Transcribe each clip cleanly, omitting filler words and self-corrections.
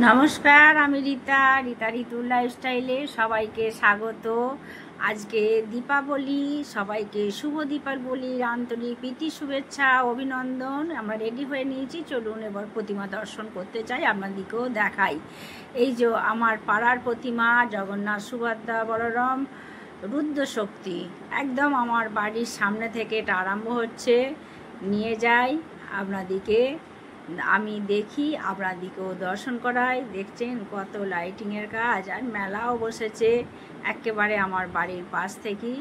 নমস্কার, আমি রীতা ঋতুর লাইফস্টাইলে সবাইকে স্বাগত। আজকে দীপাবলি, সবাইকে শুভ দীপাবলির আন্তরিক প্রীতি শুভেচ্ছা অভিনন্দন। আমরা রেডি হয়ে নিয়েছি, চলুন এবার প্রতিমা দর্শন করতে চাই, আপনাদেরকেও দেখাই। এই যে আমার পাড়ার প্রতিমা, জগন্নাথ সুভদ্রা বলরাম রুদ্র শক্তি, একদম আমার বাড়ির সামনে থেকে এটা আরম্ভ হচ্ছে, নিয়ে যাই আপনাদেরকে, আমি দেখি, আপনাদেরকেও দর্শন করাই। দেখছেন কত লাইটিংয়ের কাজ, আর মেলাও বসেছে একেবারে আমার বাড়ির পাশ থেকেই,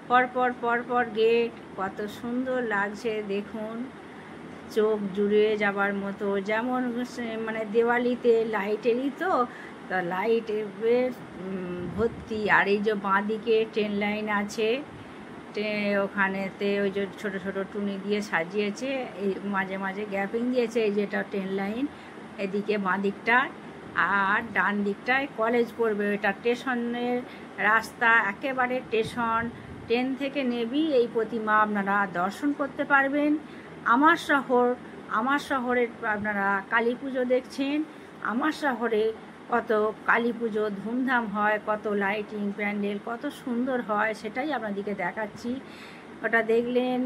পরপর গেট, কত সুন্দর লাগছে দেখুন, চোখ জুড়ে যাবার মতো। যেমন মানে দেওয়ালিতে লাইটেরই তো লাইটের ভর্তি। আর এই যে বাঁ দিকে ট্রেন লাইন আছে, ওখানেতে ওই যে ছোটো ছোটো টুনি দিয়ে সাজিয়েছে, এই মাঝে মাঝে গ্যাপিং দিয়েছে, এই যেটা ট্রেন লাইন এদিকে বাঁ দিকটা, আর ডান দিকটায় কলেজ পড়বে। এটা স্টেশনের রাস্তা, একেবারে স্টেশন, ট্রেন থেকে নেবি এই প্রতিমা আপনারা দর্শন করতে পারবেন। আমার শহরের আপনারা কালী পুজো দেখছেন, আমার শহরে কত কালী পুজো ধুমধাম হয়, কত লাইটিং প্যান্ডেল কত সুন্দর হয়, সেটাই আপনাদেরকে দেখাচ্ছি। ওটা দেখলেন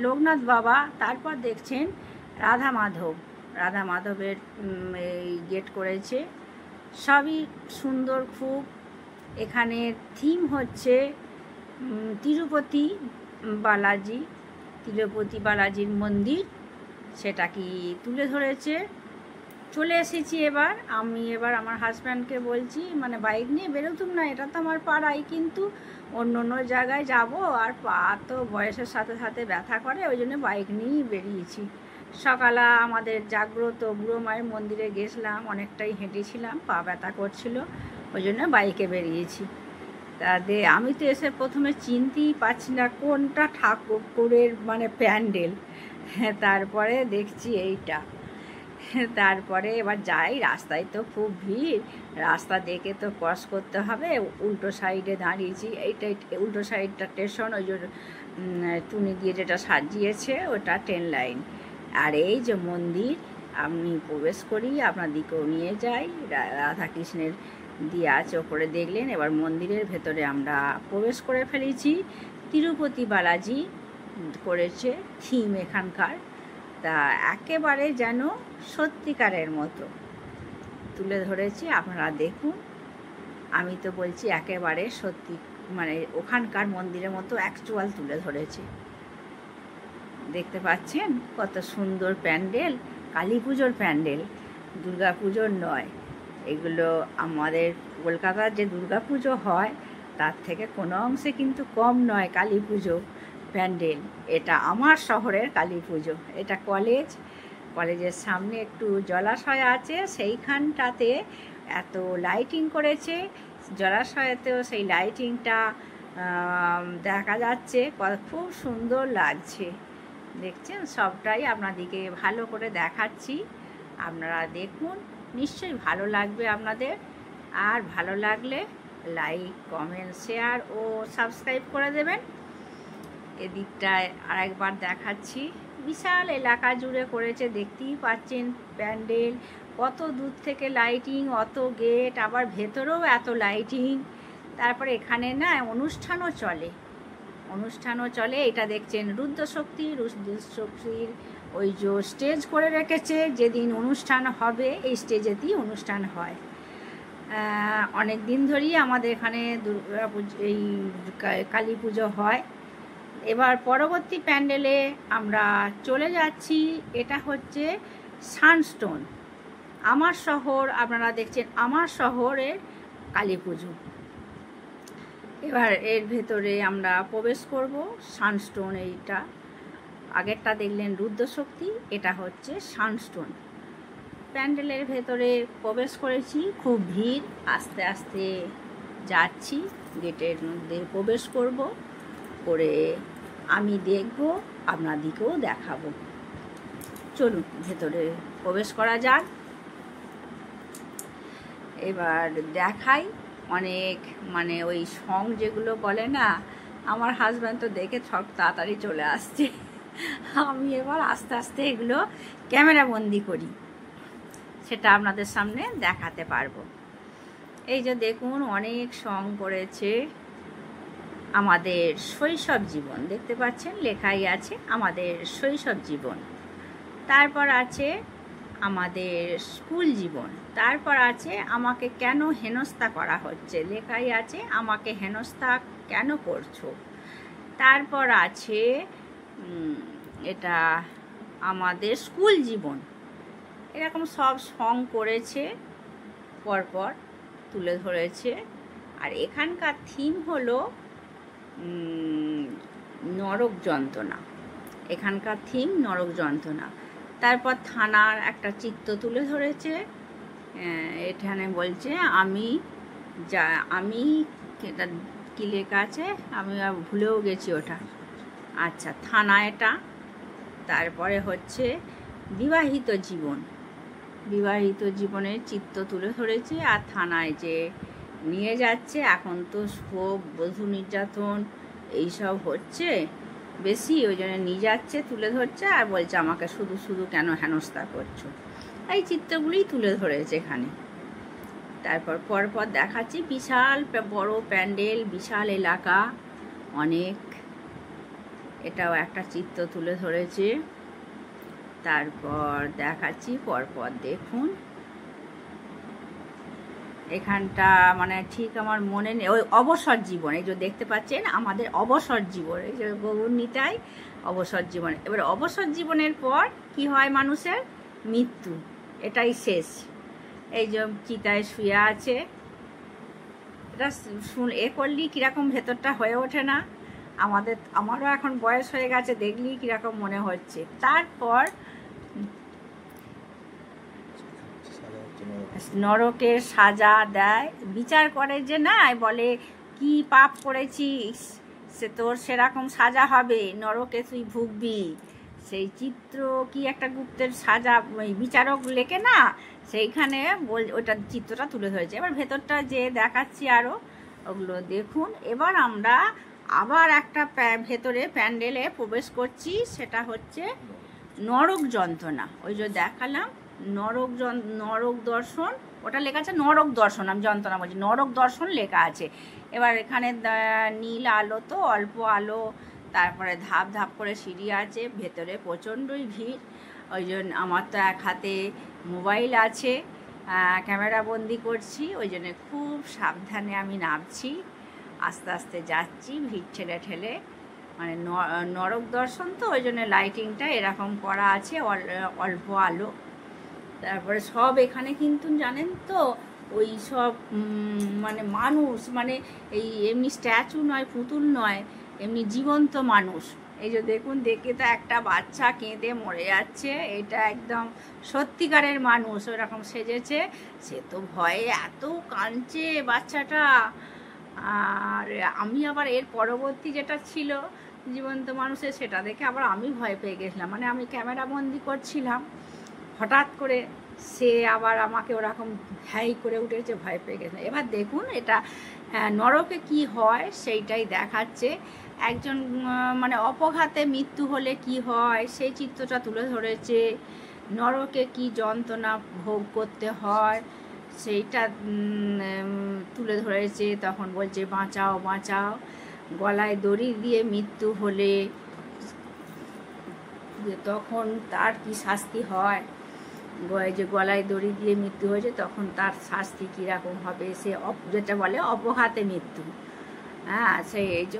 লোকনাথ বাবা, তারপর দেখছেন রাধা মাধবের এই গেট করেছে, সবই সুন্দর খুব। এখানে থিম হচ্ছে তিরুপতি বালাজির মন্দির, সেটা কি তুলে ধরেছে। চলে এসেছি আমি আমার হাজব্যান্ডকে বলছি, মানে বাইক নিয়ে বেরোতুম না, এটা তো আমার পাড়াই, কিন্তু অন্য জায়গায় যাব, আর পা তো বয়সের সাথে সাথে ব্যথা করে, ওই জন্য বাইক নিয়েই বেরিয়েছি। সকালে আমাদের জাগ্রত বুড়ো মায়ের মন্দিরে গেছিলাম, অনেকটাই হেঁটেছিলাম, পা ব্যথা করছিল, ওই জন্য বাইকে বেরিয়েছি। আমি তো এসে প্রথমে চিনতেই পারছি না কোনটা ঠাকুরের মানে প্যান্ডেল, তারপরে দেখছি এইটা। তারপরে এবার যাই, রাস্তায় তো খুব ভিড়, রাস্তা দেখে তো ক্রস করতে হবে। উল্টো সাইডে দাঁড়িয়েছি, এইটাই উল্টো সাইডটা স্টেশন, ওই যে টুনি দিয়ে যেটা সাজিয়েছে ওটা ট্রেন লাইন। আর এই যে মন্দির, আমি প্রবেশ করি, আপনাদেরকেও নিয়ে যাই। রাধাকৃষ্ণের দিয়ে আছে ওপরে, দেখলেন। এবার মন্দিরের ভেতরে আমরা প্রবেশ করে ফেলেছি। তিরুপতি বালাজি করেছে থিম এখানকার, তা একেবারে যেন সত্যিকারের মতো তুলে ধরেছি, আপনারা দেখুন। আমি তো বলছি একেবারে সত্যি, মানে ওখানকার মন্দিরের মতো অ্যাকচুয়াল তুলে ধরেছে। দেখতে পাচ্ছেন কত সুন্দর প্যান্ডেল, কালী পুজোর প্যান্ডেল, দুর্গা পুজোর নয়। এগুলো আমাদের কলকাতার যে দুর্গা পুজো হয় তার থেকে কোনো অংশে কিন্তু কম নয় কালী পুজো প্যান্ডেল। এটা আমার শহরের কালী পুজো। এটা কলেজের সামনে একটু জলাশয় আছে, সেইখানটাতে এত লাইটিং করেছে, জলাশয়েতেও সেই লাইটিংটা দেখা যাচ্ছে, খুব সুন্দর লাগছে। দেখছেন, সবটাই আপনাদেরকে ভালো করে দেখাচ্ছি, আপনারা দেখুন, নিশ্চয়ই ভালো লাগবে আপনাদের। আর ভালো লাগলে লাইক, কমেন্ট, শেয়ার ও সাবস্ক্রাইব করে দেবেন। এদিকটায় আরেকবার দেখাচ্ছি, বিশাল এলাকা জুড়ে করেছে, দেখতেই পাচ্ছেন প্যান্ডেল, কত দূর থেকে লাইটিং, অত গেট, আবার ভেতরেও এত লাইটিং। তারপরে এখানে না অনুষ্ঠানও চলে। এটা দেখছেন রুদ্র শক্তির ওই যে স্টেজ করে রেখেছে, যেদিন অনুষ্ঠান হবে এই স্টেজেতেই অনুষ্ঠান হয়। অনেক দিন ধরেই আমাদের এখানে দুর্গা পুজো, এই কালী পুজো হয়। এবার পরবর্তী প্যান্ডেলে আমরা চলে যাচ্ছি, এটা হচ্ছে সানস্টোন, আমার শহর। আপনারা দেখছেন আমার শহরের কালী পুজো। এবার এর ভেতরে আমরা প্রবেশ করব। সানস্টোন, এইটা আগেরটা দেখলেন রুদ্রশক্তি, এটা হচ্ছে সানস্টোন। প্যান্ডেলের ভেতরে প্রবেশ করেছি, খুব ভিড়, আস্তে আস্তে যাচ্ছি, গেটের মধ্যে প্রবেশ করে আমি দেখব, আপনাদেরকেও দেখাবো। চলুন ভেতরে প্রবেশ করা যাক। এবার দেখাই, অনেক মানে ওই সং যেগুলো বলে না, আমার হাজব্যান্ড তো দেখে সব তাড়াতাড়ি চলে আসছে, আমি এবার আস্তে আস্তে এগুলো ক্যামেরা বন্দি করি। সেটা আপনাদের সামনে দেখাতে পারবো। এই যে দেখুন অনেক সং করেছে আমাদের শৈশব জীবন, দেখতে পাচ্ছেন লেখাই আছে আমাদের শৈশব জীবন, তারপর আছে আমাদের স্কুল জীবন, তারপর আছে আমাকে কেন হেনস্থা করা হচ্ছে, লেখাই আছে আমাকে হেনস্থা কেন করছো, তারপর আছে এটা আমাদের স্কুল জীবন। এরকম সব সং করেছে, পরপর তুলে ধরেছে। আর এখানকার থিম হলো নরক যন্ত্রণা, এখানকার থিম নরক যন্ত্রণা। তারপর থানার একটা চিত্র তুলে ধরেছে, এখানে বলছে আমি এটা কী লেখা আছে আমি ভুলেও গেছি ওটা, আচ্ছা থানা এটা। তারপরে হচ্ছে বিবাহিত জীবন, বিবাহিত জীবনের চিত্র তুলে ধরেছে। আর থানায় যে নিয়ে যাচ্ছে, এখন তো সব বধূ নির্যাতন এইসব হচ্ছে বেশি, ওই জন্য নিয়ে যাচ্ছে, তুলে ধরছে আর বলছে আমাকে শুধু শুধু কেন হেনস্থা করছো, এই চিত্রগুলোই তুলে ধরেছে এখানে। তারপর পরপর দেখাচ্ছি বিশাল বড় প্যান্ডেল, বিশাল এলাকা অনেক, এটাও একটা চিত্র তুলে ধরেছে। তারপর দেখাচ্ছি পরপর দেখুন, এখানটা মানে ঠিক আমার মনে নেই, ওই অবসর জীবন, এই যে দেখতে পাচ্ছেন আমাদের অবসর জীবন, এই যে গৌরনীতাই অবসর জীবন। এবার অবসর জীবনের পর কি হয় মানুষের মৃত্যু, এটাই শেষ। এই যে চিতায় শুয়ে আছে, এটা করলি কীরকম ভেতরটা হয়ে ওঠে না, আমারও এখন বয়স হয়ে গেছে, দেখলি কীরকম মনে হচ্ছে। তারপর নরকের সাজা দেয়, বিচার করে যে না, বলে কি পাপ করেছিস সে তোর সেরকম সাজা হবে, নরকে তুই ভুগবি। সেই চিত্র কি একটা গুপ্তের সাজা বিচারক লেখে না, সেইখানে ওইটা চিত্রটা তুলে ধরেছে। এবার ভেতরটা যে দেখাচ্ছি আরও, ওগুলো দেখুন। এবার আমরা আবার একটা ভেতরে প্যান্ডেলে প্রবেশ করছি, সেটা হচ্ছে নরক যন্ত্রণা। ওই যে দেখালাম নরক দর্শন, ওটা লেখা আছে নরক দর্শন, আমি যন্ত্রণা বলছি, নরক দর্শন লেখা আছে। এবার এখানে নীল আলো, তো অল্প আলো, তারপরে ধাপ ধাপ করে সিঁড়ি আছে, ভেতরে প্রচণ্ডই ভিড়। ওই জন্য আমার তো এক হাতে মোবাইল আছে, ক্যামেরা বন্দি করছি, ওই জন্য খুব সাবধানে আমি নামছি, আস্তে আস্তে যাচ্ছি, ভিড় ঠেলে ঠেলে, মানে নরক দর্শন তো ওই জন্য লাইটিংটা এরকম করা আছে, অল্প আলো। তারপরে সব এখানে কিন্তু জানেন তো ওই সব মানে মানুষ, মানে এই এমনি স্ট্যাচু নয়, পুতুল নয়, এমনি জীবন্ত মানুষ। এই যে দেখুন, দেখে তো একটা বাচ্চা কেঁদে মরে যাচ্ছে, এটা একদম সত্যিকারের মানুষ ওরকম সেজেছে। সে তো ভয়ে এত কাঁদছে বাচ্চাটা। আর আমি আবার এর পরবর্তী যেটা ছিল জীবন্ত মানুষের, সেটা দেখে আবার আমি ভয় পেয়ে গেছিলাম, মানে আমি ক্যামেরা বন্দি করছিলাম, হঠাৎ করে সে আবার আমাকে ওরকম হাই করে উঠেছে, ভয় পেয়ে গেছে। এবার দেখুন এটা নরকে কি হয় সেইটাই দেখাচ্ছে, একজন মানে অপঘাতে মৃত্যু হলে কি হয় সেই চিত্রটা তুলে ধরেছে, নরকে কি যন্ত্রণা ভোগ করতে হয় সেইটা তুলে ধরেছে। তখন বলছে বাঁচাও বাঁচাও, গলায় দড়ি দিয়ে মৃত্যু হলে তখন তার কি শাস্তি হয়, যে গলায় দড়ি দিয়ে মৃত্যু হয়েছে তখন তার শাস্তি কীরকম হবে, সে যেটা বলে অপঘাতে মৃত্যু। হ্যাঁ, সেই এই যে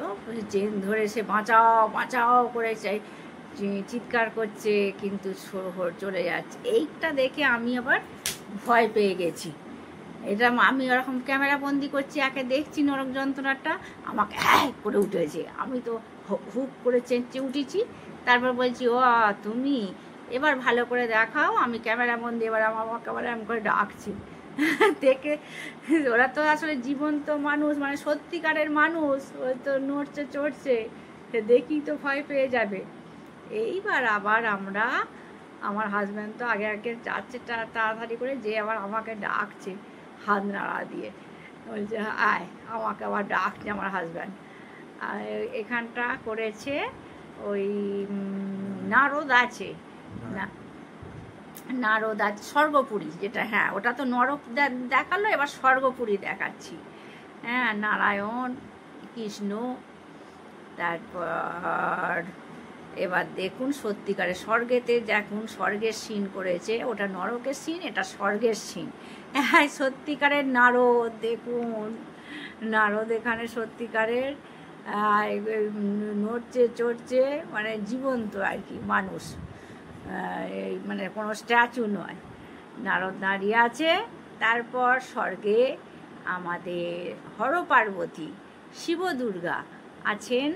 চেন ধরে সে বাঁচাও বাঁচাও করে চিৎকার করছে, কিন্তু চলে যাচ্ছে। এইটা দেখে আমি আবার ভয় পেয়ে গেছি, এটা আমি ওরকম ক্যামেরা বন্দি করছি, একে দেখছি নরক যন্ত্রণাটা, আমাকে করে উঠেছে, আমি তো হুক করে চেঁচে উঠেছি। তারপর বলছি ও তুমি এবার ভালো করে দেখাও, আমি ক্যামেরা বন্দি, এবার আমাকে আবার এমন করে ডাকছি। দেখে ওরা তো আসলে জীবন্ত মানুষ, মানে সত্যিকারের মানুষ, ওই তো নড়ছে চড়ছে, দেখি তো ভয় পেয়ে যাবে। এইবার আবার আমার হাজব্যান্ড তো আগে আগে যাচ্ছে তাড়াতাড়ি করে, যে আবার আমাকে ডাকছে হাত নাড়া দিয়ে, বলছে আয়, আমাকে আবার ডাকছে আমার হাজব্যান্ড। আর এখানটা করেছে ওই নারদ আছে না, নারদ আছে, স্বর্গপুরী যেটা, হ্যাঁ ওটা তো নরক দেখালো, এবার স্বর্গপুরী দেখাচ্ছি। হ্যাঁ, নারায়ণ, কৃষ্ণ, তারপর এবার দেখুন সত্যিকারের স্বর্গেতে দেখুন স্বর্গের সিন করেছে, ওটা নরকের সিন, এটা স্বর্গের সিন। হ্যাঁ, সত্যিকারের নারদ দেখুন, নারদ এখানে সত্যিকারের নড়ছে চড়ছে, মানে জীবন্ত আর কি মানুষ, এই মানে কোনো স্ট্যাচু নয়, নারদ দাঁড়িয়ে আছে। তারপর স্বর্গে আমাদের হর পার্বতী, শিব দুর্গা আছেন।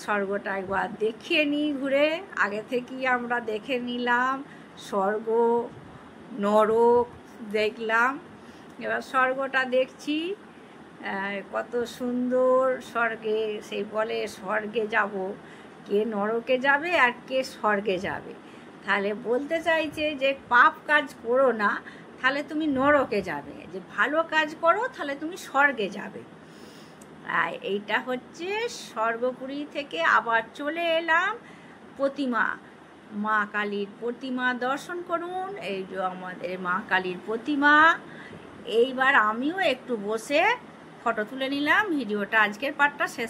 স্বর্গটা একবার দেখিয়ে নিই ঘুরে, আগে থেকেই আমরা দেখে নিলাম, স্বর্গ নরক দেখলাম, এবার স্বর্গটা দেখছি। কত সুন্দর স্বর্গে, সেই বলে স্বর্গে যাব, কে নরকে যাবে আর কে স্বর্গে যাবে। তাহলে বলতে চাইছে যে পাপ কাজ করো না, তাহলে তুমি নরকে যাবে, যে ভালো কাজ করো তাহলে তুমি স্বর্গে যাবে। এইটা হচ্ছে স্বর্গপুরী থেকে আবার চলে এলাম প্রতিমা, মা কালীর প্রতিমা দর্শন করুন। এই যে আমাদের মা কালীর প্রতিমা। এইবার আমিও একটু বসে ফটো তুলে নিলাম। ভিডিওটা আজকের পার্টটা শেষ।